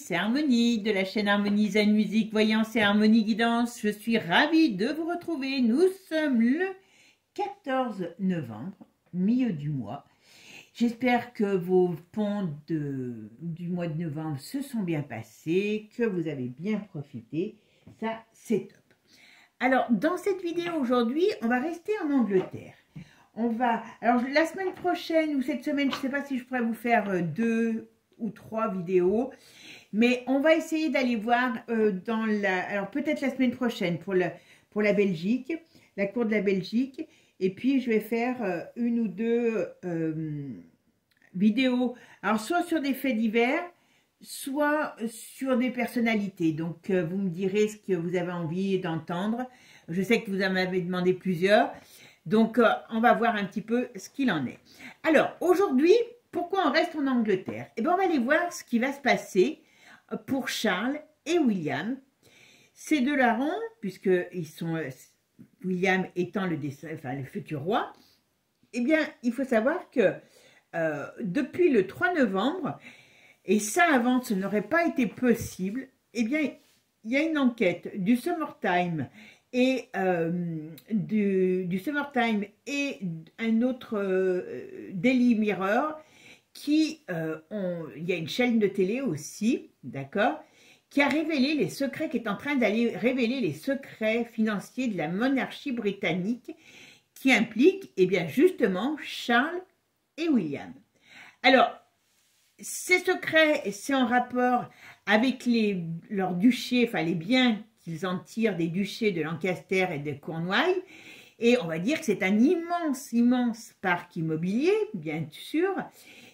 c'est Harmonie de la chaîne Harmonie Zen Musique, Voyance et Harmonie Guidance. Je suis ravie de vous retrouver. Nous sommes le 14 novembre, milieu du mois. J'espère que vos ponts du mois de novembre se sont bien passés, que vous avez bien profité. Ça, c'est top. Alors, dans cette vidéo aujourd'hui, on va rester en Angleterre. Alors la semaine prochaine ou cette semaine, je ne sais pas si je pourrais vous faire 2 ou 3 vidéos, mais on va essayer d'aller voir alors peut-être la semaine prochaine pour la Belgique, la cour de la Belgique, et puis je vais faire 1 ou 2 vidéos, alors soit sur des faits divers, soit sur des personnalités. Donc vous me direz ce que vous avez envie d'entendre. Je sais que vous en avez demandé plusieurs. Donc, on va voir un petit peu ce qu'il en est. Alors, aujourd'hui, pourquoi on reste en Angleterre? Eh bien, on va aller voir ce qui va se passer pour Charles et William. Ces deux larrons, puisque ils sont, William étant le futur roi, eh bien, il faut savoir que depuis le 3 novembre, et ça avant, ce n'aurait pas été possible, eh bien, il y a une enquête du Summertime et du Summertime et un autre Daily Mirror il y a une chaîne de télé aussi, d'accord, qui a révélé les secrets, qui est en train d'aller révéler les secrets financiers de la monarchie britannique qui implique, eh bien, justement, Charles et William. Alors, ces secrets, c'est en rapport avec leurs duchés, enfin les biens qu'ils en tirent des duchés de Lancaster et de Cornouailles, et on va dire que c'est un immense, immense parc immobilier, bien sûr,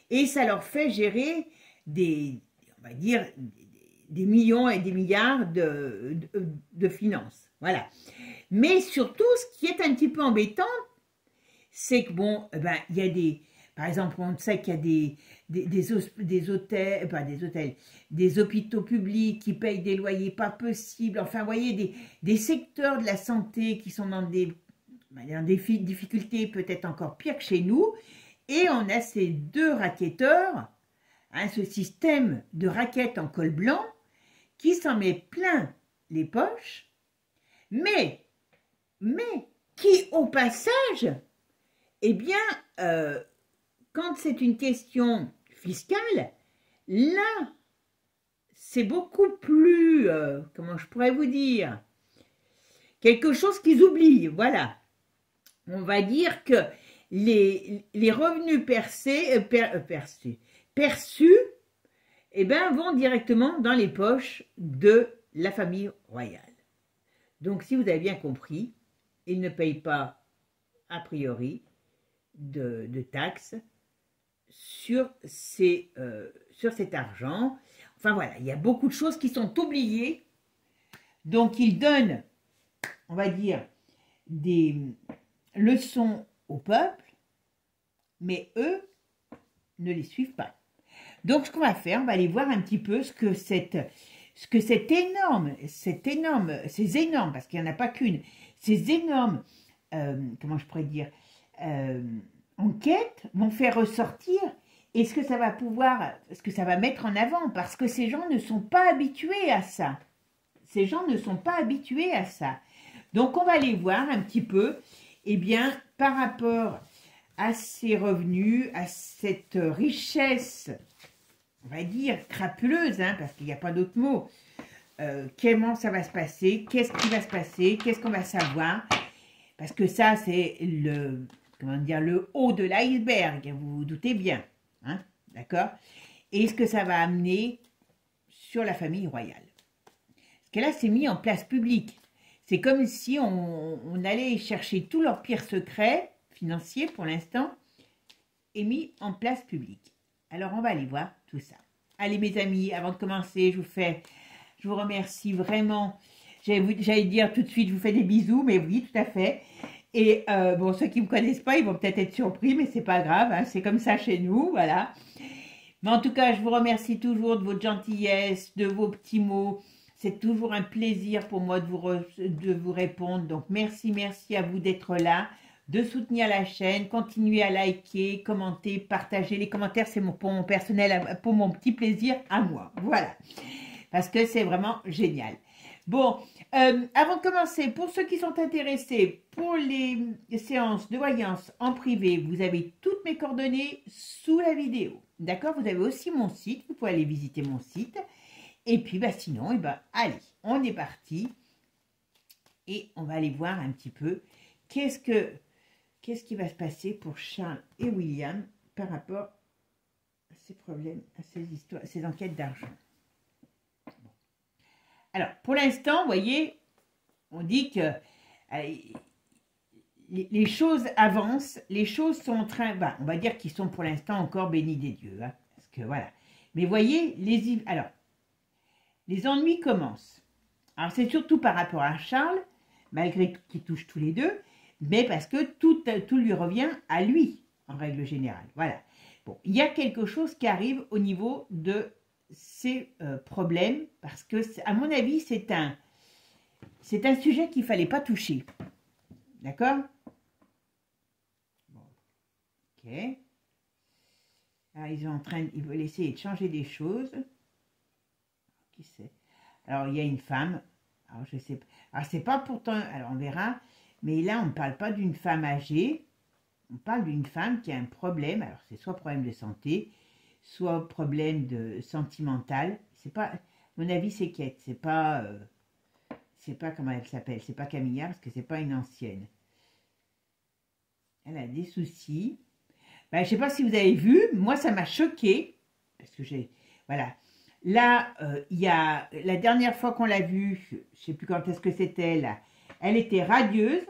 et ça leur fait gérer on va dire, des millions et des milliards de finances, voilà. Mais surtout, ce qui est un petit peu embêtant, c'est que bon, il y a par exemple, on sait qu'il y a des hôpitaux publics qui payent des loyers pas possibles. Enfin, vous voyez, des secteurs de la santé qui sont dans des difficultés peut-être encore pires que chez nous. Et on a ces deux racketteurs, ce système de raquettes en col blanc qui s'en met plein les poches, mais qui, au passage, eh bien, quand c'est une question fiscale, là, c'est beaucoup plus, comment je pourrais vous dire, quelque chose qu'ils oublient, voilà. On va dire que les revenus perçus, eh ben, vont directement dans les poches de la famille royale. Donc, si vous avez bien compris, ils ne payent pas, a priori, de taxes sur cet argent. Enfin voilà, il y a beaucoup de choses qui sont oubliées. Donc ils donnent, on va dire, des leçons au peuple, mais eux ne les suivent pas. Donc ce qu'on va faire, on va aller voir un petit peu ces énormes, parce qu'il n'y en a pas qu'une, ces énormes, comment je pourrais dire, enquêtes vont faire ressortir, et ce que ça va mettre en avant, parce que ces gens ne sont pas habitués à ça. Ces gens ne sont pas habitués à ça. Donc on va aller voir un petit peu, eh bien, par rapport à ces revenus, à cette richesse, on va dire crapuleuse, parce qu'il n'y a pas d'autre mot, comment ça va se passer, qu'est-ce qui va se passer, qu'est-ce qu'on va savoir, parce que ça c'est le haut de l'iceberg, vous vous doutez bien, d'accord? Et ce que ça va amener sur la famille royale. Parce que là, c'est mis en place publique. C'est comme si on allait chercher tous leurs pires secrets financiers, pour l'instant, et mis en place publique. Alors, on va aller voir tout ça. Allez, mes amis, avant de commencer, je vous remercie vraiment. J'allais dire tout de suite, je vous fais des bisous, mais oui, tout à fait. Et bon, ceux qui ne me connaissent pas, ils vont peut-être être surpris, mais c'est pas grave, c'est comme ça chez nous, voilà. Mais en tout cas, je vous remercie toujours de votre gentillesse, de vos petits mots. C'est toujours un plaisir pour moi de vous répondre. Donc, merci à vous d'être là. de soutenir la chaîne, continuez à liker, commenter, partager. Les commentaires, c'est pour mon personnel, pour mon petit plaisir à moi. Voilà, parce que c'est vraiment génial. Bon, avant de commencer, pour ceux qui sont intéressés pour les séances de voyance en privé, vous avez toutes mes coordonnées sous la vidéo. D'accord? Vous avez aussi mon site, vous pouvez aller visiter mon site. Et puis, bah, sinon, allez, on est parti. Et on va aller voir un petit peu qu'est-ce qui va se passer pour Charles et William par rapport à ces problèmes, à ces histoires, ces enquêtes d'argent. Alors, pour l'instant, vous voyez, on dit que les choses avancent, les choses sont en train, bah, on va dire qu'ils sont pour l'instant encore bénis des dieux, hein, parce que voilà. Mais voyez, les ennuis commencent. Alors, c'est surtout par rapport à Charles, malgré qu'ils touchent tous les deux, mais parce que tout lui revient à lui, en règle générale. Voilà. Bon, il y a quelque chose qui arrive au niveau de ces problèmes, parce que, à mon avis, c'est un sujet qu'il ne fallait pas toucher. D'accord? Bon. Ok. Alors, ils veulent essayer de changer des choses. Qui c'est? Alors, il y a une femme. Alors, je sais pas. Alors, c'est pas pourtant. Alors, on verra. Mais là, on ne parle pas d'une femme âgée. On parle d'une femme qui a un problème. Alors, c'est soit problème de santé, soit problème sentimental. C'est pas. À mon avis, c'est Kate. C'est pas comment elle s'appelle. C'est pas Camilla parce que c'est pas une ancienne. Elle a des soucis. Ben, je ne sais pas si vous avez vu. Moi, ça m'a choquée. Parce que voilà. Là, il y a la dernière fois qu'on l'a vue, je ne sais plus quand est-ce que c'était, là, elle était radieuse.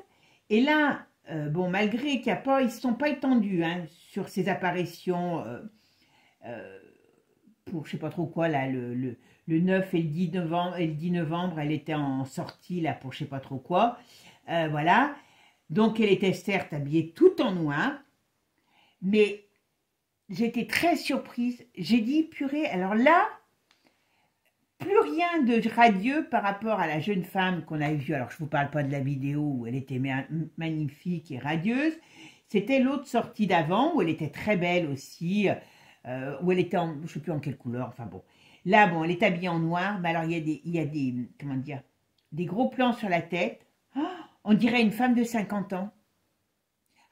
Et là, bon, malgré qu'ils ne se sont pas étendus hein, sur ces apparitions pour je ne sais pas trop quoi, là, le 9 et le 10 novembre, elle était en sortie là pour je ne sais pas trop quoi. Voilà. Donc, elle était certes habillée tout en noir, mais j'étais très surprise. J'ai dit, purée, alors là, plus rien de radieux par rapport à la jeune femme qu'on a vue. Alors, je ne vous parle pas de la vidéo où elle était magnifique et radieuse. C'était l'autre sortie d'avant où elle était très belle aussi, où elle était en, je ne sais plus en quelle couleur, enfin bon. Là, bon, elle est habillée en noir, mais alors il y a des, comment dire, des gros plans sur la tête. Oh, on dirait une femme de 50 ans.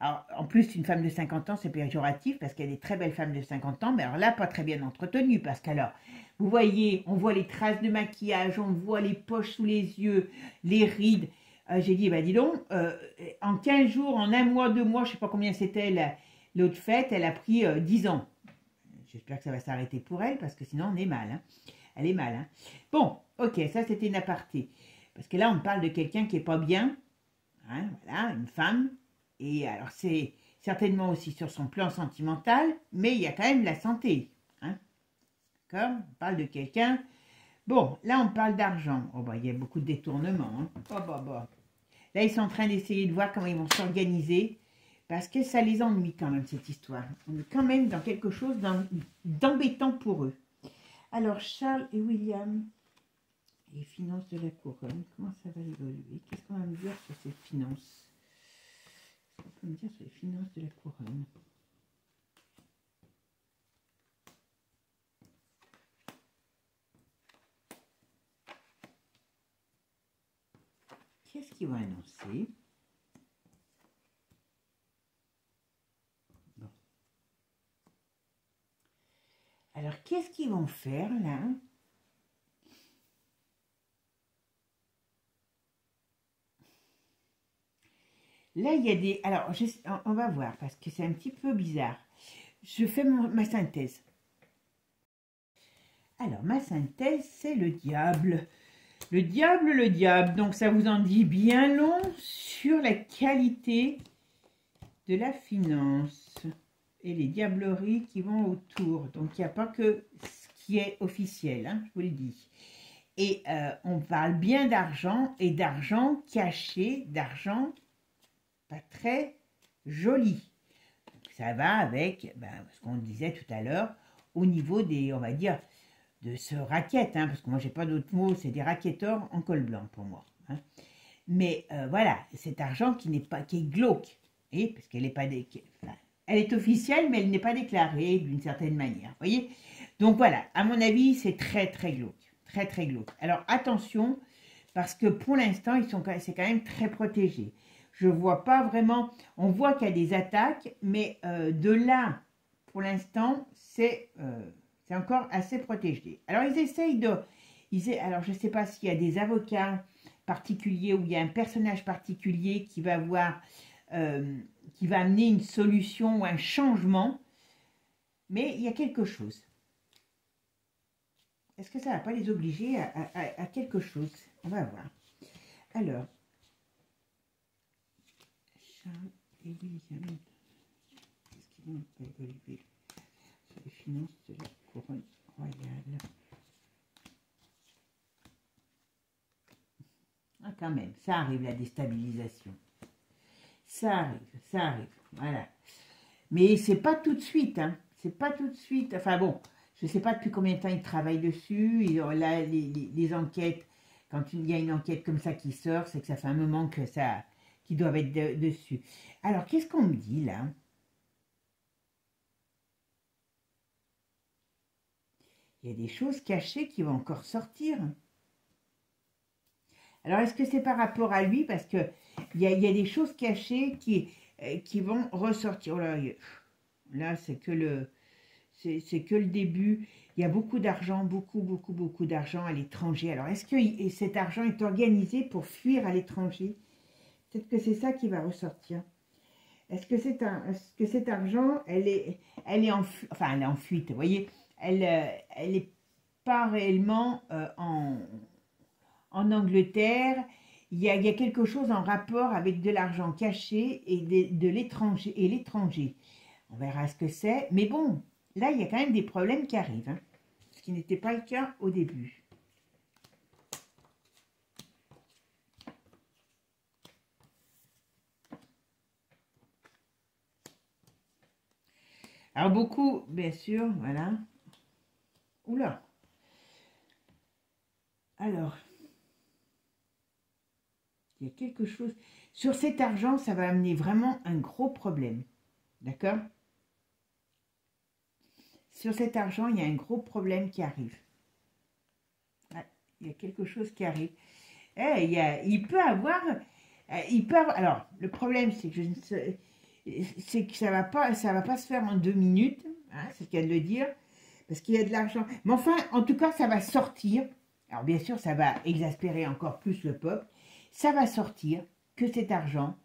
Alors, en plus, une femme de 50 ans, c'est péjoratif parce qu'il y a des très belles femmes de 50 ans, mais alors là, pas très bien entretenues parce qu'alors, vous voyez, on voit les traces de maquillage, on voit les poches sous les yeux, les rides. J'ai dit, bah dis donc, en 15 jours, en un mois, 2 mois, je ne sais pas combien c'était l'autre fête, elle a pris 10 ans. J'espère que ça va s'arrêter pour elle parce que sinon, on est mal. Hein. Elle est mal. Hein. Bon, ok, ça c'était une aparté. Parce que là, on parle de quelqu'un qui n'est pas bien. Hein, voilà, une femme. Et alors, c'est certainement aussi sur son plan sentimental, mais il y a quand même la santé. Hein. D'accord? On parle de quelqu'un. Bon, là, on parle d'argent. Oh, bah, il y a beaucoup de détournements. Hein. Oh, bah. Là, ils sont en train d'essayer de voir comment ils vont s'organiser, parce que ça les ennuie quand même, cette histoire. On est quand même dans quelque chose d'embêtant pour eux. Alors, Charles et William, les finances de la couronne, comment ça va évoluer? Qu'est-ce qu'on va me dire sur ces finances? On peut me dire sur les finances de la couronne. Qu'est-ce qu'ils vont annoncer? Bon. Alors, qu'est-ce qu'ils vont faire là? Là, il y a des... Alors, on va voir, parce que c'est un petit peu bizarre. Je fais ma synthèse. Alors, ma synthèse, c'est le diable. Le diable. Donc, ça vous en dit bien long sur la qualité de la finance. Et les diableries qui vont autour. Donc, il n'y a pas que ce qui est officiel, hein, je vous le dis. Et on parle bien d'argent et d'argent caché, d'argent pas très joli. Donc, ça va avec ce qu'on disait tout à l'heure au niveau des, on va dire, de ce racket, hein, parce que moi j'ai pas d'autres mots, c'est des racketteurs en col blanc pour moi. Hein. Mais voilà, cet argent qui est glauque. Et parce qu'elle n'est pas enfin, elle est officielle, mais elle n'est pas déclarée d'une certaine manière. Vous voyez? Donc voilà, à mon avis, c'est très très glauque. Très très glauque. Alors attention, parce que pour l'instant, c'est quand même très protégé. Je vois pas vraiment, on voit qu'il y a des attaques, mais de là, pour l'instant, c'est encore assez protégé. Alors ils essayent de, alors je ne sais pas s'il y a des avocats particuliers ou il y a un personnage particulier qui va avoir, qui va amener une solution ou un changement, mais il y a quelque chose. Est-ce que ça ne va pas les obliger à quelque chose? On va voir. Alors, Charles et William, qu'est-ce qu'ils vont évoluer sur les finances de la couronne royale? Ah, quand même, ça arrive la déstabilisation. Ça arrive, voilà. Mais c'est pas tout de suite, hein. C'est pas tout de suite. Enfin bon, je sais pas depuis combien de temps ils travaillent dessus. Là, les enquêtes, quand il y a une enquête comme ça qui sort, c'est que ça fait un moment que ça, qu'ils doivent être dessus. Alors, qu'est-ce qu'on me dit là? Il y a des choses cachées qui vont encore sortir. Alors, est-ce que c'est par rapport à lui? Parce que il y a des choses cachées qui vont ressortir. Oh là, c'est que le début. Il y a beaucoup d'argent, beaucoup d'argent à l'étranger. Alors, est-ce que cet argent est organisé pour fuir à l'étranger? Peut-être que c'est ça qui va ressortir. Est-ce que cet argent, elle est en fuite, vous voyez, elle est pas réellement en Angleterre. Il y a quelque chose en rapport avec de l'argent caché et de l'étranger. On verra ce que c'est. Mais bon, là, il y a quand même des problèmes qui arrivent, hein, ce qui n'était pas le cas au début. Alors beaucoup, bien sûr, voilà. Oula. Alors, il y a quelque chose. Sur cet argent, ça va amener vraiment un gros problème. D'accord? Sur cet argent, il y a un gros problème qui arrive. Ah, il y a quelque chose qui arrive. Il peut avoir... alors, le problème, c'est que c'est que ça va pas se faire en 2 minutes, hein, c'est le cas de le dire, parce qu'il y a de l'argent. Mais enfin, en tout cas, ça va sortir. Alors, bien sûr, ça va exaspérer encore plus le peuple. Ça va sortir que cet argent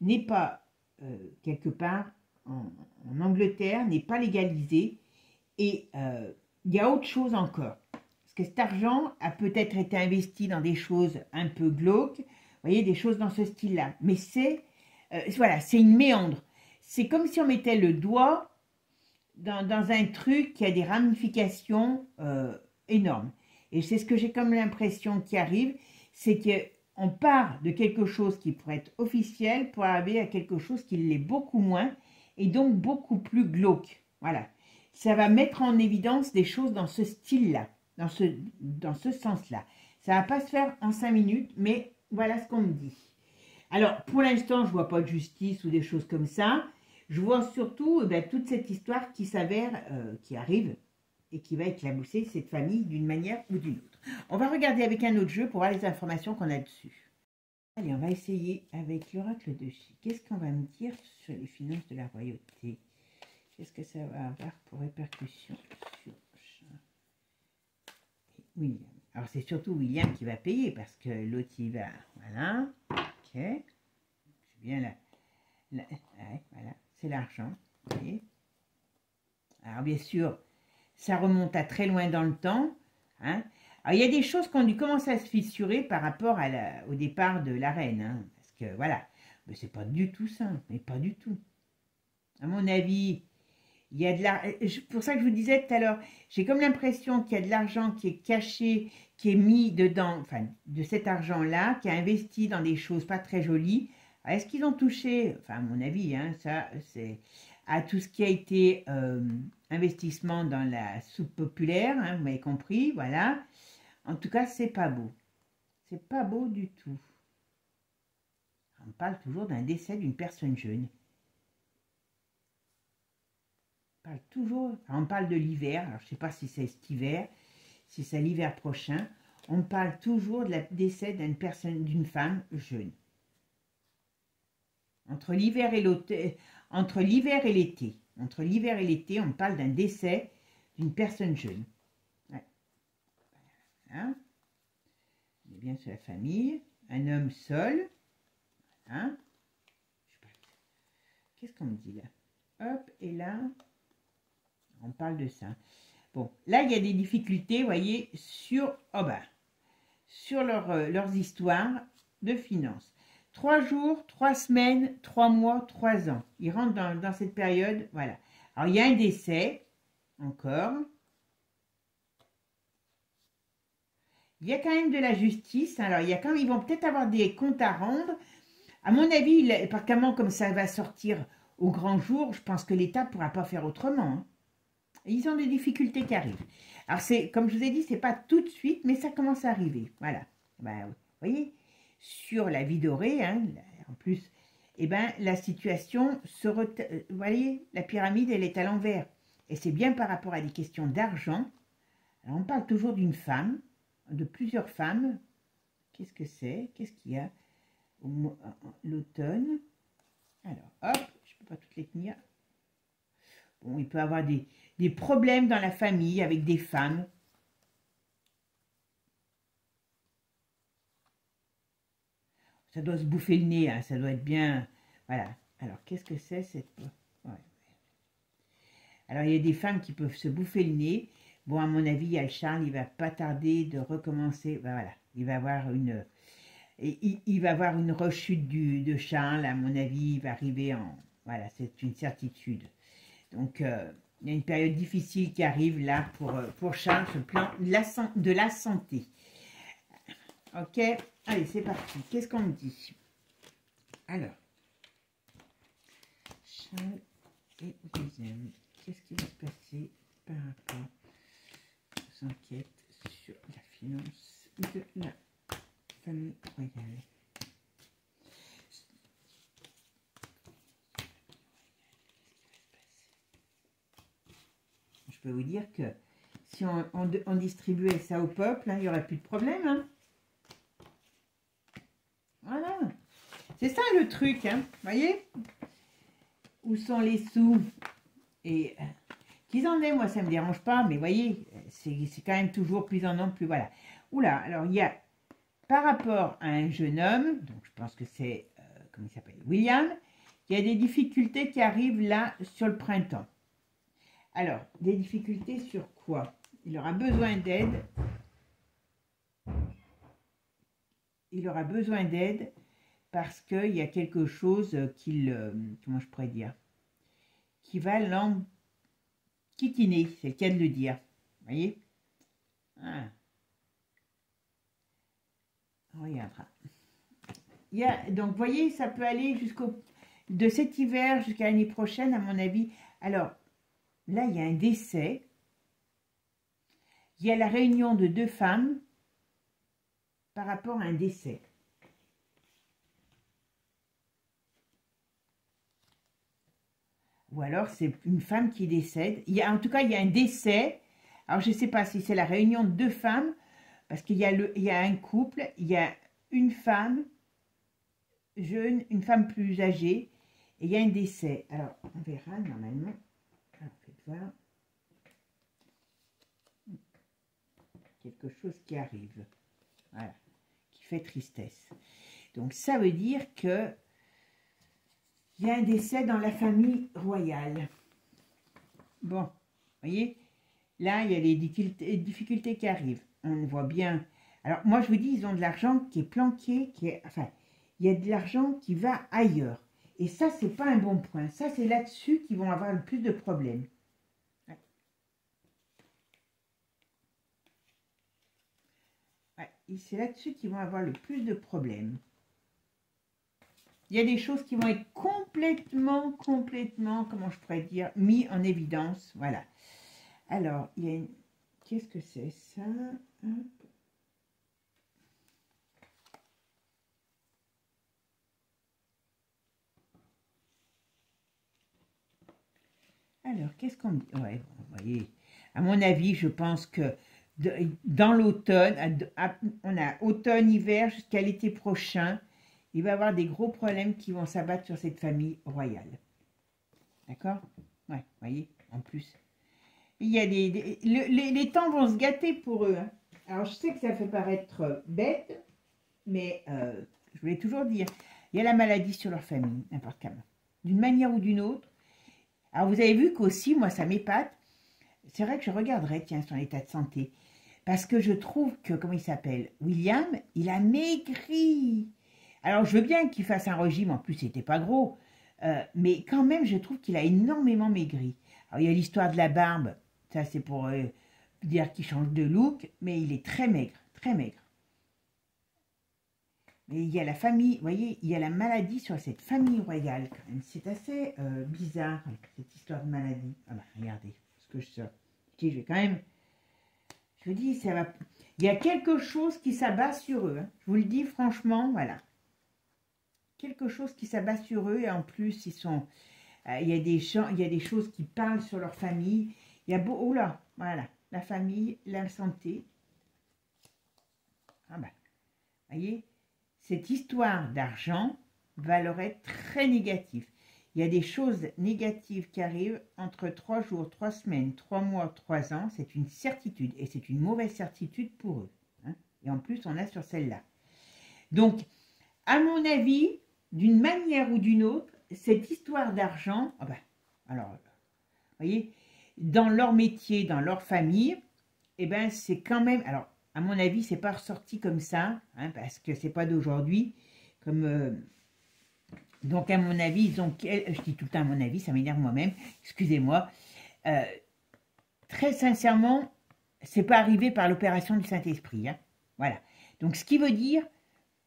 n'est pas quelque part en Angleterre, n'est pas légalisé. Et il y a autre chose encore. Parce que cet argent a peut-être été investi dans des choses un peu glauques, vous voyez, des choses dans ce style-là. Mais voilà, c'est une méandre. C'est comme si on mettait le doigt dans un truc qui a des ramifications énormes. Et c'est ce que j'ai comme l'impression qui arrive, c'est qu'on part de quelque chose qui pourrait être officiel pour arriver à quelque chose qui l'est beaucoup moins et donc beaucoup plus glauque. Voilà. Ça va mettre en évidence des choses dans ce style-là, dans ce sens-là. Ça ne va pas se faire en 5 minutes, mais voilà ce qu'on me dit. Alors, pour l'instant, je ne vois pas de justice ou des choses comme ça. Je vois surtout toute cette histoire qui s'avère, qui arrive et qui va éclabousser cette famille d'une manière ou d'une autre. On va regarder avec un autre jeu pour voir les informations qu'on a dessus. Allez, on va essayer avec l'oracle de Chi. Qu'est-ce qu'on va me dire sur les finances de la royauté? Qu'est-ce que ça va avoir pour répercussion sur Charles et William? Alors, c'est surtout William qui va payer parce que l'autre, il va... Voilà. Ok. C'est bien là. Ouais, voilà. C'est l'argent. Alors, bien sûr, ça remonte à très loin dans le temps. Hein. Alors, il y a des choses qui ont dû commencer à se fissurer par rapport au départ de la reine. Hein, parce que, voilà. Mais c'est pas du tout ça. Mais pas du tout. À mon avis... Il y a de l'argent, pour ça que je vous disais tout à l'heure, j'ai comme l'impression qu'il y a de l'argent qui est caché, qui est mis dedans, enfin, de cet argent-là, qui est investi dans des choses pas très jolies. Est-ce qu'ils ont touché, enfin, à mon avis, hein, ça, c'est à tout ce qui a été investissement dans la soupe populaire, hein, vous m'avez compris, voilà. En tout cas, c'est pas beau. C'est pas beau du tout. On parle toujours d'un décès d'une personne jeune. parle toujours, enfin, on parle de l'hiver, alors je ne sais pas si c'est cet hiver, si c'est l'hiver prochain, on parle toujours de la décès d'une personne, d'une femme jeune. Entre l'hiver et l'été, on parle d'un décès d'une personne jeune. Ouais. Voilà. On est bien sur la famille. Un homme seul. Hein. Qu'est-ce qu'on me dit là? Hop, et là, on parle de ça. Bon, là, il y a des difficultés, vous voyez, sur, oh bah, sur leurs histoires de finances. 3 jours, 3 semaines, 3 mois, 3 ans. Ils rentrent dans cette période, voilà. Alors, il y a un décès, encore. Il y a quand même de la justice. Alors, il y a quand même, ils vont peut-être avoir des comptes à rendre. À mon avis, par comment comme ça va sortir au grand jour, je pense que l'État ne pourra pas faire autrement. Hein. Ils ont des difficultés qui arrivent. Alors, c'est comme je vous ai dit, c'est pas tout de suite, mais ça commence à arriver. Voilà. Ben, vous voyez, sur la vie dorée, hein, en plus, eh ben, la situation vous voyez, la pyramide, elle est à l'envers. Et c'est bien par rapport à des questions d'argent. Alors, on parle toujours d'une femme, de plusieurs femmes. Qu'est-ce que c'est? Qu'est-ce qu'il y a? L'automne. Alors, hop, je ne peux pas toutes les tenir. Bon, il peut y avoir des problèmes dans la famille avec des femmes. Ça doit se bouffer le nez, hein, ça doit être bien... Voilà. Alors, qu'est-ce que c'est cette... Ouais. Alors, il y a des femmes qui peuvent se bouffer le nez. Bon, à mon avis, il y a le Charles, il va pas tarder de recommencer. Ben, voilà, il va avoir une... Il va avoir une rechute de Charles, à mon avis, il va arriver en... Voilà, c'est une certitude. Donc, il y a une période difficile qui arrive là pour Charles, ce plan de la santé. Ok, allez, c'est parti. Qu'est-ce qu'on me dit? Alors, Charles et William, qu'est-ce qui va se passer par rapport aux enquêtes sur la finance de la famille royale? Je peux vous dire que si on distribuait ça au peuple, hein, il n'y aurait plus de problème. Hein. Voilà. C'est ça le truc, hein. Vous voyez? Où sont les sous? Et qu'ils en aient, moi, ça ne me dérange pas. Mais vous voyez, c'est quand même toujours plus en nombre, plus voilà. Oula, alors il y a, par rapport à un jeune homme, donc je pense que c'est, comment il s'appelle? William, il y a des difficultés qui arrivent là sur le printemps. Alors, des difficultés sur quoi? Il aura besoin d'aide. Il aura besoin d'aide parce qu'il y a quelque chose comment je pourrais dire, qui va l'enquiquiner, c'est le cas de le dire. Vous voyez? Ah. On regardera. Donc, vous voyez, ça peut aller de cet hiver jusqu'à l'année prochaine, à mon avis. Alors, là, il y a un décès. Il y a la réunion de 2 femmes par rapport à un décès. Ou alors, c'est une femme qui décède. En tout cas, il y a un décès. Alors, je ne sais pas si c'est la réunion de 2 femmes, parce qu'il y a un couple, il y a une femme jeune, une femme plus âgée, et il y a un décès. Alors, on verra normalement. Alors, faites voir. Quelque chose qui arrive. Voilà. Qui fait tristesse. Donc, ça veut dire que il y a un décès dans la famille royale. Bon, vous voyez, là, il y a les difficultés qui arrivent. On voit bien. Alors, moi, je vous dis, ils ont de l'argent qui est planqué, enfin, il y a de l'argent qui va ailleurs. Et ça, c'est pas un bon point. Ça, c'est là-dessus qu'ils vont avoir le plus de problèmes. Ouais. Ouais, c'est là-dessus qu'ils vont avoir le plus de problèmes. Il y a des choses qui vont être complètement, comment je pourrais dire, mis en évidence. Voilà. Alors, il y a une... Qu'est-ce que c'est ça? Hop. Alors, qu'est-ce qu'on me dit? Ouais, bon, vous voyez, à mon avis, je pense que dans l'automne, on a automne, hiver, jusqu'à l'été prochain, il va y avoir des gros problèmes qui vont s'abattre sur cette famille royale. D'accord? Ouais, vous voyez, en plus. Il y a les temps vont se gâter pour eux. Hein. Alors, je sais que ça fait paraître bête, mais je voulais toujours dire, il y a la maladie sur leur famille, n'importe comment. D'une manière ou d'une autre. Alors, vous avez vu qu'aussi, moi, ça m'épate. C'est vrai que je regarderais, tiens, son état de santé. Parce que je trouve que, comment il s'appelle, William, il a maigri. Alors, je veux bien qu'il fasse un régime, en plus, il n'était pas gros. Mais quand même, je trouve qu'il a énormément maigri. Alors, il y a l'histoire de la barbe. Ça, c'est pour dire qu'il change de look. Mais il est très maigre, très maigre. Mais il y a la famille, vous voyez, il y a la maladie sur cette famille royale. C'est assez bizarre, cette histoire de maladie. Ah bah, regardez ce que je sors. Je vais quand même... Je vous dis, ça va... Il y a quelque chose qui s'abat sur eux. Hein. Je vous le dis franchement, voilà. Quelque chose qui s'abat sur eux. Et en plus, ils sont... il y a des choses qui parlent sur leur famille. Il y a beau... Oh là, voilà. La famille, la santé. Ah bah, voyez, cette histoire d'argent va leur être très négative. Il y a des choses négatives qui arrivent entre 3 jours, 3 semaines, 3 mois, 3 ans. C'est une certitude et c'est une mauvaise certitude pour eux. Hein. Et en plus, on a sur celle-là. Donc, à mon avis, d'une manière ou d'une autre, cette histoire d'argent, oh ben, alors, vous voyez, dans leur métier, dans leur famille, eh ben, c'est quand même, alors, à mon avis, c'est pas ressorti comme ça, hein, parce que c'est pas d'aujourd'hui, comme... donc, à mon avis, ils ont... Je dis tout le temps à mon avis, ça m'énerve moi-même, excusez-moi. Très sincèrement, c'est pas arrivé par l'opération du Saint-Esprit. Hein, voilà. Donc, ce qui veut dire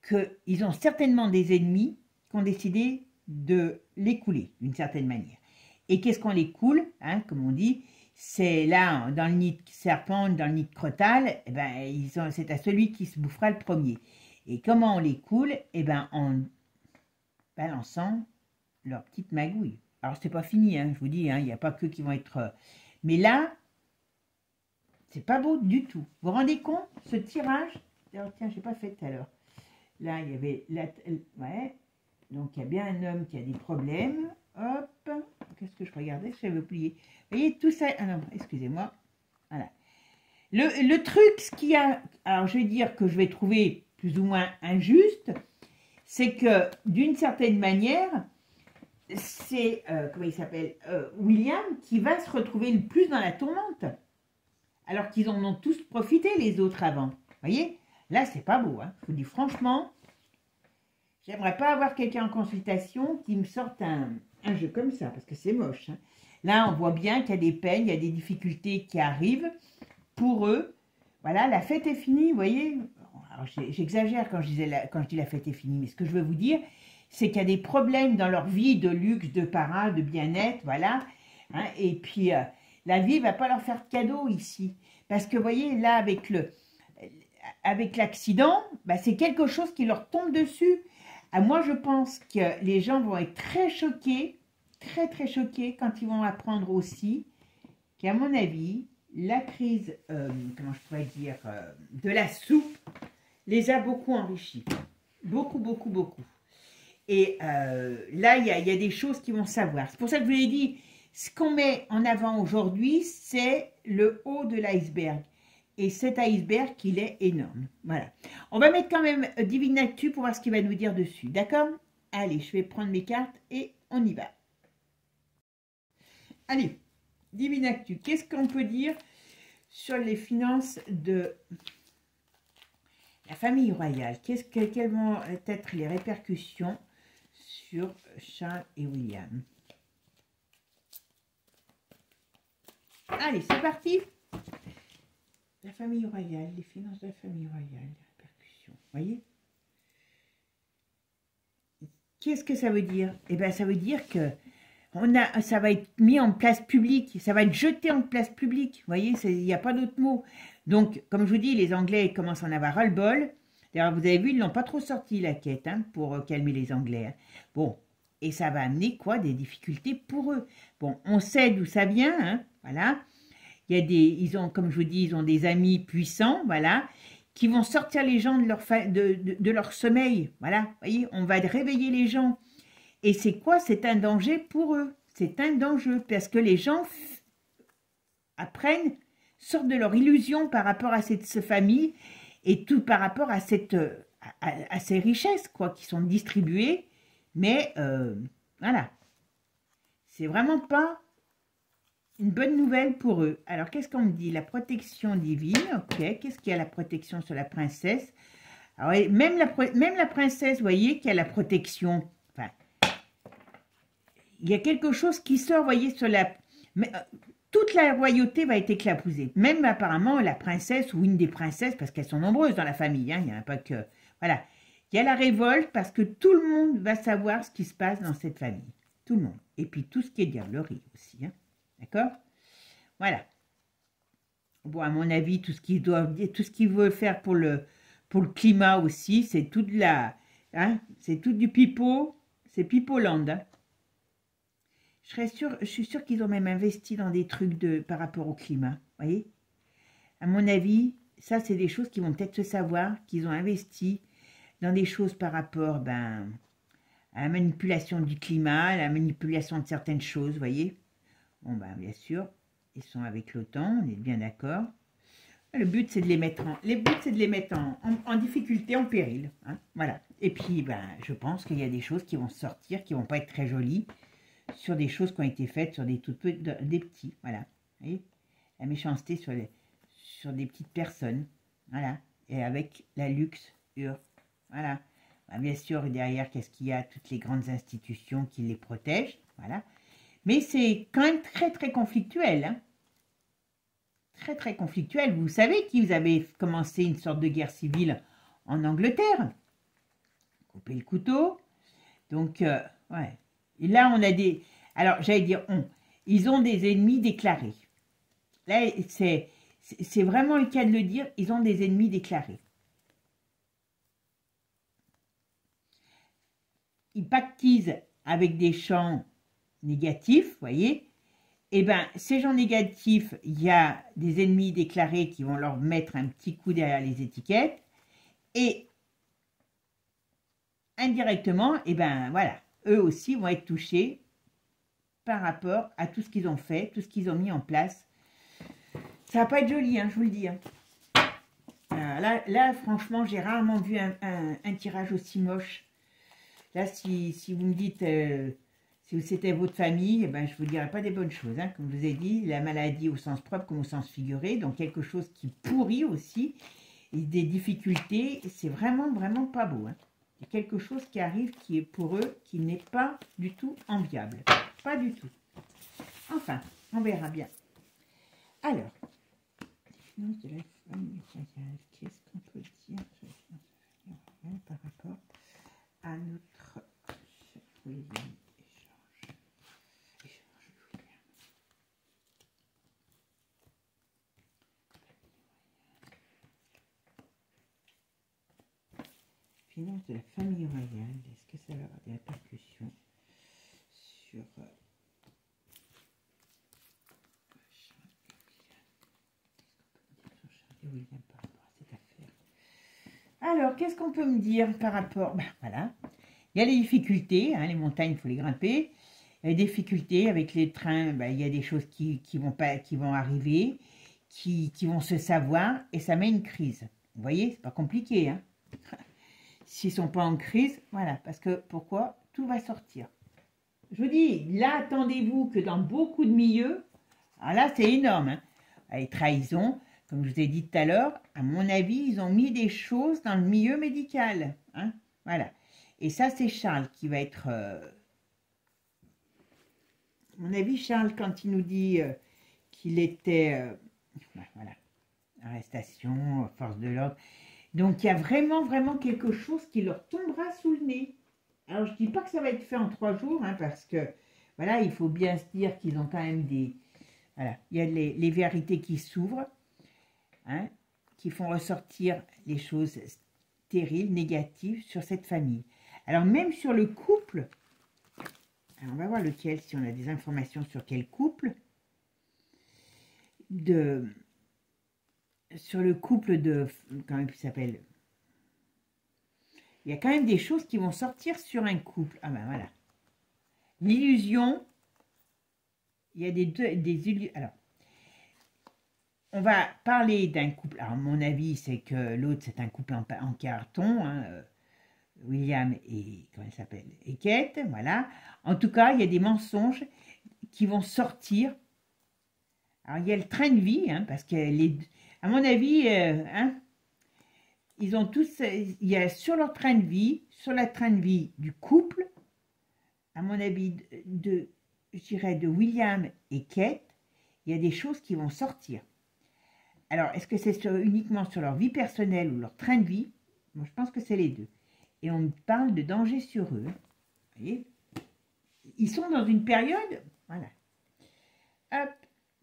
qu'ils ont certainement des ennemis qui ont décidé de l'écouler, d'une certaine manière. Et qu'est-ce qu'on les coule, hein, comme on dit, c'est là, dans le nid de serpent, dans le nid de crotal, eh ben, c'est à celui qui se bouffera le premier. Et comment on les coule? Eh ben, en balançant leur petite magouille. Alors, c'est pas fini, hein, je vous dis, hein, il n'y a pas que qui vont être... Mais là, c'est pas beau du tout. Vous vous rendez compte, ce tirage? Alors, tiens, je n'ai pas fait tout à l'heure. Là, il y avait... Ouais. Donc, il y a bien un homme qui a des problèmes. Hop. Qu'est-ce que je regardais? J'avais oublié. Vous voyez, tout ça... Ah non, excusez-moi. Voilà. Le truc, ce qu'il y a... Alors, je vais dire que je vais trouver plus ou moins injuste, c'est que, d'une certaine manière, c'est, comment il s'appelle, William, qui va se retrouver le plus dans la tourmente. Alors qu'ils en ont tous profité, les autres, avant. Vous voyez? Là, c'est pas beau. Hein. Je vous dis franchement, j'aimerais pas avoir quelqu'un en consultation qui me sorte un jeu comme ça, parce que c'est moche. Hein. Là, on voit bien qu'il y a des peines, il y a des difficultés qui arrivent pour eux. Voilà, la fête est finie, vous voyez? J'exagère quand je dis la fête est finie, mais ce que je veux vous dire, c'est qu'il y a des problèmes dans leur vie de luxe, de parade, de bien-être, voilà. Hein, et puis, la vie ne va pas leur faire de cadeau ici. Parce que, vous voyez, là, avec l'accident, bah, c'est quelque chose qui leur tombe dessus. Moi, je pense que les gens vont être très choqués, très, très choqués quand ils vont apprendre aussi qu'à mon avis, la crise, comment je pourrais dire, de la soupe, les a beaucoup enrichis. Beaucoup, beaucoup, beaucoup. Et là, il y a des choses qui vont savoir. C'est pour ça que je vous l'ai dit, ce qu'on met en avant aujourd'hui, c'est le haut de l'iceberg. Et cet iceberg, il est énorme. Voilà. On va mettre quand même Divinactu pour voir ce qu'il va nous dire dessus. D'accord? Allez, je vais prendre mes cartes et on y va. Allez, Divinactu. Qu'est-ce qu'on peut dire sur les finances de la famille royale? Quelles vont être les répercussions sur Charles et William? Allez, c'est parti. La famille royale, les finances de la famille royale, les répercussions. Vous voyez? Qu'est-ce que ça veut dire? Eh bien, ça veut dire que ça va être mis en place publique, ça va être jeté en place publique. Vous voyez, il n'y a pas d'autre mot. Donc, comme je vous dis, les Anglais commencent à en avoir ras-le-bol. D'ailleurs, vous avez vu, ils ne l'ont pas trop sorti, la quête, hein, pour calmer les Anglais. Hein. Bon, et ça va amener quoi? Des difficultés pour eux. Bon, on sait d'où ça vient, hein, voilà. Il y a ils ont, comme je vous dis, ils ont des amis puissants, voilà, qui vont sortir les gens de leur sommeil, voilà. Vous voyez, on va réveiller les gens. Et c'est quoi? C'est un danger pour eux. C'est un danger parce que les gens apprennent, sortent de leur illusion par rapport à cette famille et tout par rapport à ces richesses quoi, qui sont distribuées. Mais voilà, c'est vraiment pas une bonne nouvelle pour eux. Alors, qu'est-ce qu'on me dit? La protection divine, ok. Qu'est-ce qu'il y a la protection sur la princesse? Alors, même la princesse, vous voyez, qui a la protection. Enfin, il y a quelque chose qui sort, vous voyez, sur la... Mais, toute la royauté va être éclaboussée. Même apparemment la princesse ou une des princesses, parce qu'elles sont nombreuses dans la famille, hein, il n'y en a pas que... Voilà. Il y a la révolte parce que tout le monde va savoir ce qui se passe dans cette famille. Tout le monde. Et puis tout ce qui est diablerie aussi. Hein. D'accord? Voilà. Bon, à mon avis, tout ce qu'il veut faire pour le climat aussi, c'est tout de la... Hein, c'est tout du pipeau. C'est pipeauland. Hein. Je suis sûre qu'ils ont même investi dans des trucs par rapport au climat. Vous voyez? À mon avis, ça, c'est des choses qui vont peut-être se savoir, qu'ils ont investi dans des choses par rapport à la manipulation du climat, à la manipulation de certaines choses, vous voyez? Bon, bien sûr, ils sont avec l'OTAN, on est bien d'accord. Le but, c'est de les mettre en difficulté, en péril. Hein, voilà. Et puis, je pense qu'il y a des choses qui vont sortir, qui ne vont pas être très jolies, sur des choses qui ont été faites sur des petits, voilà. Vous voyez, la méchanceté sur des petites personnes, voilà, et avec la luxure, voilà. Bien sûr, derrière, qu'est-ce qu'il y a? Toutes les grandes institutions qui les protègent, voilà. Mais c'est quand même très, très conflictuel, hein. Très, très conflictuel. Vous savez qu'ils avaient commencé une sorte de guerre civile en Angleterre. Couper le couteau. Donc, ouais. Et là, on a des... Alors, j'allais dire ils ont des ennemis déclarés. Là, c'est vraiment le cas de le dire. Ils ont des ennemis déclarés. Ils pactisent avec des gens négatifs, vous voyez. Eh bien, ces gens négatifs, il y a des ennemis déclarés qui vont leur mettre un petit coup derrière les étiquettes. Et indirectement, eh bien, voilà, eux aussi vont être touchés par rapport à tout ce qu'ils ont fait, tout ce qu'ils ont mis en place. Ça va pas être joli, hein, je vous le dis. Hein. Là, franchement, j'ai rarement vu un tirage aussi moche. Là, si vous me dites, si c'était votre famille, eh ben, je ne vous dirais pas des bonnes choses. Hein. Comme je vous ai dit, la maladie au sens propre comme au sens figuré, donc quelque chose qui pourrit aussi, et des difficultés, c'est vraiment, vraiment pas beau. Hein. Il y a quelque chose qui arrive qui est pour eux, qui n'est pas du tout enviable. Pas du tout. Enfin, on verra bien. Alors, les finances de la famille royale, qu'est-ce qu'on peut dire sur les finances de la famille royale par rapport à notre échange. Finances de la famille royale, est-ce que ça va avoir des répercussions sur William par rapport à cette affaire? Alors, qu'est-ce qu'on peut me dire par rapport... voilà. Il y a les difficultés, hein, les montagnes, il faut les grimper. Il y a des difficultés avec les trains, il y a des choses qui vont arriver, qui vont se savoir, et ça met une crise. Vous voyez, c'est pas compliqué. Hein. S'ils ne sont pas en crise, voilà, parce que pourquoi? Tout va sortir. Je vous dis, là, attendez-vous que dans beaucoup de milieux, alors là, c'est énorme. Hein. Les trahisons, comme je vous ai dit tout à l'heure, à mon avis, ils ont mis des choses dans le milieu médical. Hein. Voilà. Et ça, c'est Charles qui va être... à mon avis, Charles, quand il nous dit qu'il était... voilà, arrestation, force de l'ordre. Donc, il y a vraiment, vraiment quelque chose qui leur tombera sous le nez. Alors, je ne dis pas que ça va être fait en 3 jours, hein, parce que, voilà, il faut bien se dire qu'ils ont quand même des... Voilà, il y a les vérités qui s'ouvrent, hein, qui font ressortir les choses stériles, négatives sur cette famille. Alors, même sur le couple, Alors, on va voir lequel, si on a des informations sur quel couple. Sur le couple de... Comment il s'appelle? Il y a quand même des choses qui vont sortir sur un couple. Ah ben voilà. L'illusion. Il y a des illusions. Alors, on va parler d'un couple. Alors, mon avis, c'est que l'autre, c'est un couple en carton. Hein, William et... Comment elle s'appelle? Et Kate, voilà. En tout cas, il y a des mensonges qui vont sortir. Alors, il y a le train de vie, hein, parce que, à mon avis, hein, ils ont tous, il y a sur leur train de vie, sur la train de vie du couple, à mon avis, je dirais de William et Kate, il y a des choses qui vont sortir. Alors, est-ce que c'est uniquement sur leur vie personnelle ou leur train de vie? Moi, je pense que c'est les deux. Et on parle de danger sur eux. Vous voyez? Ils sont dans une période, voilà. Hop,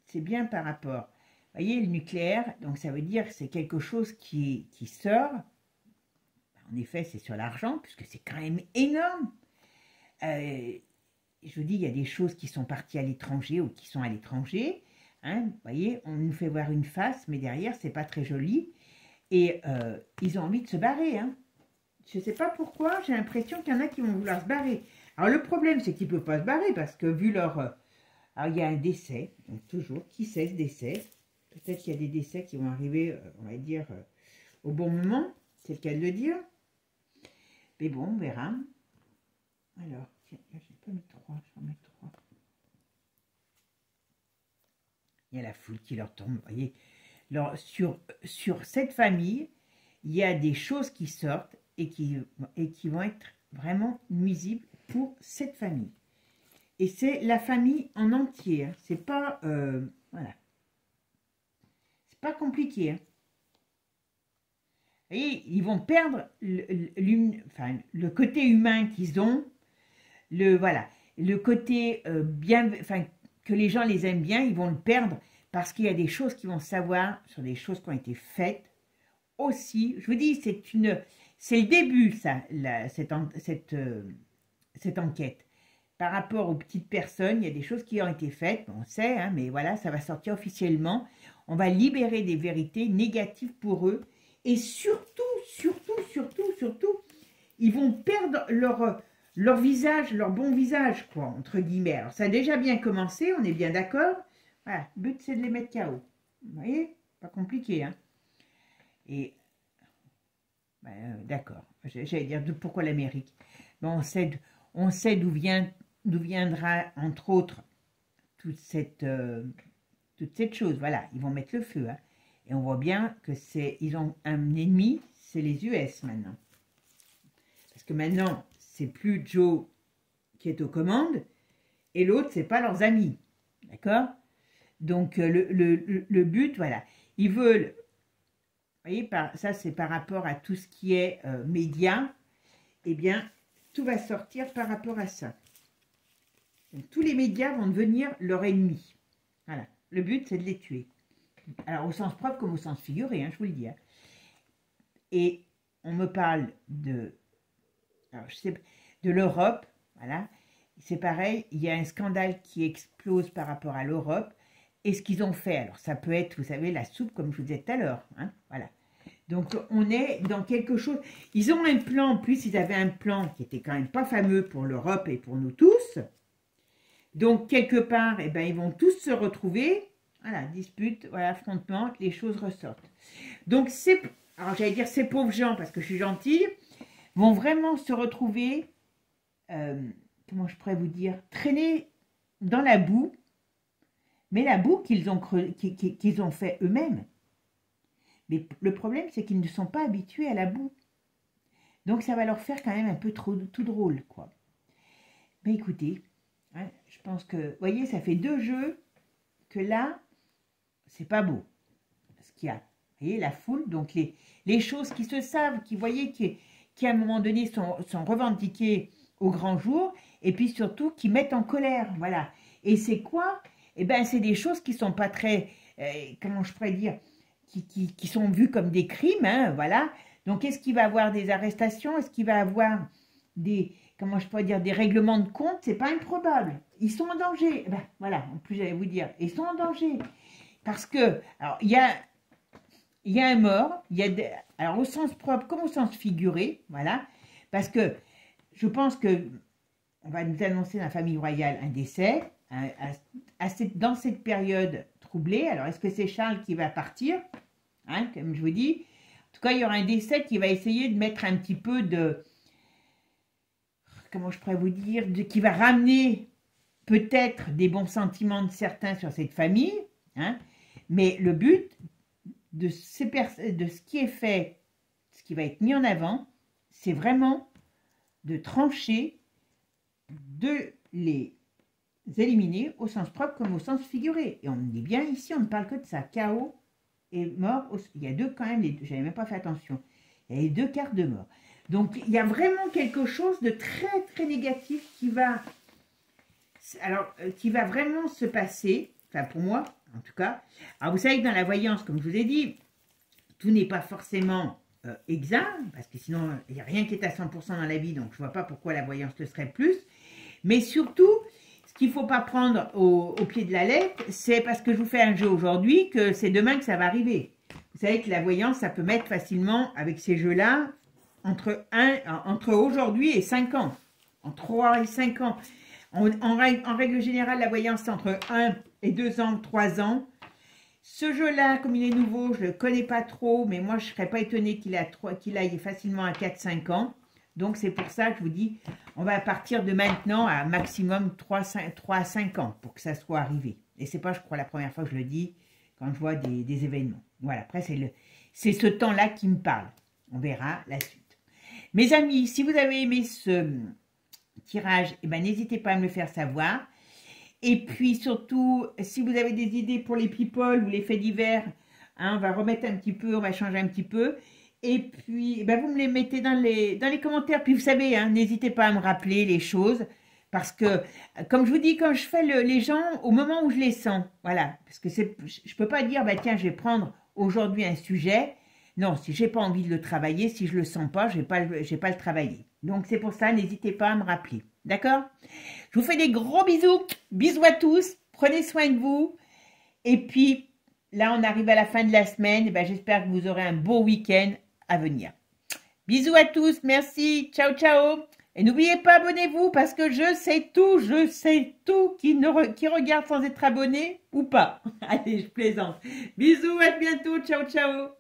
c'est bien par rapport. Vous voyez, le nucléaire, donc ça veut dire que c'est quelque chose qui sort. En effet, c'est sur l'argent, puisque c'est quand même énorme. Je vous dis, il y a des choses qui sont parties à l'étranger ou qui sont à l'étranger. Hein, vous voyez, on nous fait voir une face, mais derrière, c'est pas très joli. Et ils ont envie de se barrer. Hein. Je ne sais pas pourquoi, j'ai l'impression qu'il y en a qui vont vouloir se barrer. Alors, le problème, c'est qu'ils ne peuvent pas se barrer, parce que vu leur... alors, il y a un décès, donc toujours, qui sait ce décès? Peut-être qu'il y a des décès qui vont arriver, on va dire, au bon moment, c'est le cas de le dire. Mais bon, on verra. Alors, tiens, là, j'ai pas mis 3, je vais en mettre 3. Il y a la foule qui leur tombe, vous voyez. Alors, sur cette famille, il y a des choses qui sortent et qui vont être vraiment nuisibles pour cette famille. Et c'est la famille en entier, hein. C'est pas... voilà. C'est pas compliqué, hein. Vous voyez, ils vont perdre le côté humain qu'ils ont, voilà, le côté bien, que les gens les aiment bien, ils vont le perdre parce qu'il y a des choses qu'ils vont savoir sur des choses qui ont été faites aussi. Je vous dis, c'est le début, ça, cette enquête. Par rapport aux petites personnes, il y a des choses qui ont été faites, on sait, hein, mais voilà, ça va sortir officiellement. On va libérer des vérités négatives pour eux. Et surtout, ils vont perdre leur visage, leur bon visage, quoi, entre guillemets. Alors, ça a déjà bien commencé, on est bien d'accord. Voilà, le but, c'est de les mettre KO. Vous voyez, pas compliqué, hein. Et, ben, d'accord, j'allais dire, pourquoi l'Amérique? Ben, on sait d'où viendra, entre autres, toute cette chose. Voilà, ils vont mettre le feu, hein. Et on voit bien que ils ont un ennemi, c'est les US maintenant. Parce que maintenant, c'est plus Joe qui est aux commandes, et l'autre, c'est pas leurs amis. D'accord? Donc, le but, voilà. Ils veulent, vous voyez, ça c'est par rapport à tout ce qui est médias, eh bien, tout va sortir par rapport à ça. Donc, tous les médias vont devenir leur ennemi. Voilà. Le but, c'est de les tuer. Alors, au sens propre comme au sens figuré, hein, je vous le dis. Hein. Et on me parle de l'Europe, voilà. C'est pareil, il y a un scandale qui explose par rapport à l'Europe. Et ce qu'ils ont fait, alors ça peut être, vous savez, la soupe, comme je vous disais tout à l'heure. Hein, voilà. Donc, on est dans quelque chose. Ils ont un plan, en plus, ils avaient un plan qui était quand même pas fameux pour l'Europe et pour nous tous. Donc, quelque part, eh ben, ils vont tous se retrouver. Voilà, dispute, voilà, affrontement, les choses ressortent. Donc, alors j'allais dire ces pauvres gens, parce que je suis gentille, vont vraiment se retrouver, comment je pourrais vous dire, traîner dans la boue, mais la boue qu'ils ont fait eux-mêmes. Mais le problème, c'est qu'ils ne sont pas habitués à la boue. Donc, ça va leur faire quand même un peu tout drôle, quoi. Mais écoutez, hein, je pense que, vous voyez, ça fait 2 jeux que là, c'est pas beau. Ce qu'il y a, vous voyez, la foule, donc les choses qui se savent, qui, voyez, qui à un moment donné sont revendiquées au grand jour, et puis surtout qui mettent en colère, voilà. Et c'est quoi? Eh bien, c'est des choses qui sont pas très, comment je pourrais dire, qui sont vues comme des crimes, hein, voilà. Donc, est-ce qu'il va y avoir des arrestations? Est-ce qu'il va y avoir comment je pourrais dire, des règlements de compte, c'est pas improbable. Ils sont en danger. Ben, voilà, en plus j'allais vous dire, ils sont en danger. Parce que, alors, il y a un mort, alors au sens propre comme au sens figuré, voilà, parce que je pense que on va nous annoncer dans la famille royale un décès, dans cette période troublée. Alors, est-ce que c'est Charles qui va partir, hein, comme je vous dis? En tout cas, il y aura un décès qui va essayer de mettre un petit peu de, comment je pourrais vous dire, qui va ramener peut-être des bons sentiments de certains sur cette famille, hein, mais le but de ce qui est fait, ce qui va être mis en avant, c'est vraiment de trancher, de les éliminer au sens propre comme au sens figuré. Et on dit bien ici, on ne parle que de ça. Chaos et mort. Il y a deux quand même, j'avais même pas fait attention. Il y a les deux cartes de mort. Donc il y a vraiment quelque chose de très très négatif qui va vraiment se passer, enfin pour moi en tout cas. Alors vous savez que dans la voyance, comme je vous ai dit, tout n'est pas forcément exact, parce que sinon il n'y a rien qui est à 100% dans la vie, donc je ne vois pas pourquoi la voyance le serait plus. Mais surtout, ce qu'il ne faut pas prendre au pied de la lettre, c'est parce que je vous fais un jeu aujourd'hui que c'est demain que ça va arriver. Vous savez que la voyance, ça peut mettre facilement, avec ces jeux-là, entre aujourd'hui et 5 ans. En 3 et 5 ans. En règle générale, la voyance, c'est entre 1 et 2 ans, 3 ans. Ce jeu-là, comme il est nouveau, je ne le connais pas trop, mais moi, je ne serais pas étonnée qu'il aille facilement à 4-5 ans. Donc, c'est pour ça que je vous dis, on va partir de maintenant à maximum 3 à 5 ans pour que ça soit arrivé. Et ce n'est pas, je crois, la première fois que je le dis quand je vois des événements. Voilà, après, c'est ce temps-là qui me parle. On verra la suite. Mes amis, si vous avez aimé ce tirage, eh ben, n'hésitez pas à me le faire savoir. Et puis, surtout, si vous avez des idées pour les people ou les faits divers, hein, on va remettre un petit peu, on va changer un petit peu. Et puis, ben, vous me les mettez dans les commentaires. Puis, vous savez, hein, n'hésitez pas à me rappeler les choses. Parce que, comme je vous dis, quand je fais les gens, au moment où je les sens, voilà. Parce que je ne peux pas dire, bah, tiens, je vais prendre aujourd'hui un sujet. Non, si je n'ai pas envie de le travailler, si je ne le sens pas, je ne vais pas le travailler. Donc, c'est pour ça, n'hésitez pas à me rappeler. D'accord? Je vous fais des gros bisous. Bisous à tous. Prenez soin de vous. Et puis, là, on arrive à la fin de la semaine. Ben, j'espère que vous aurez un beau week-end à venir. Bisous à tous, merci, ciao ciao. Et n'oubliez pas, abonnez-vous parce que je sais tout qui regarde sans être abonné ou pas. Allez, je plaisante. Bisous, à bientôt, ciao ciao.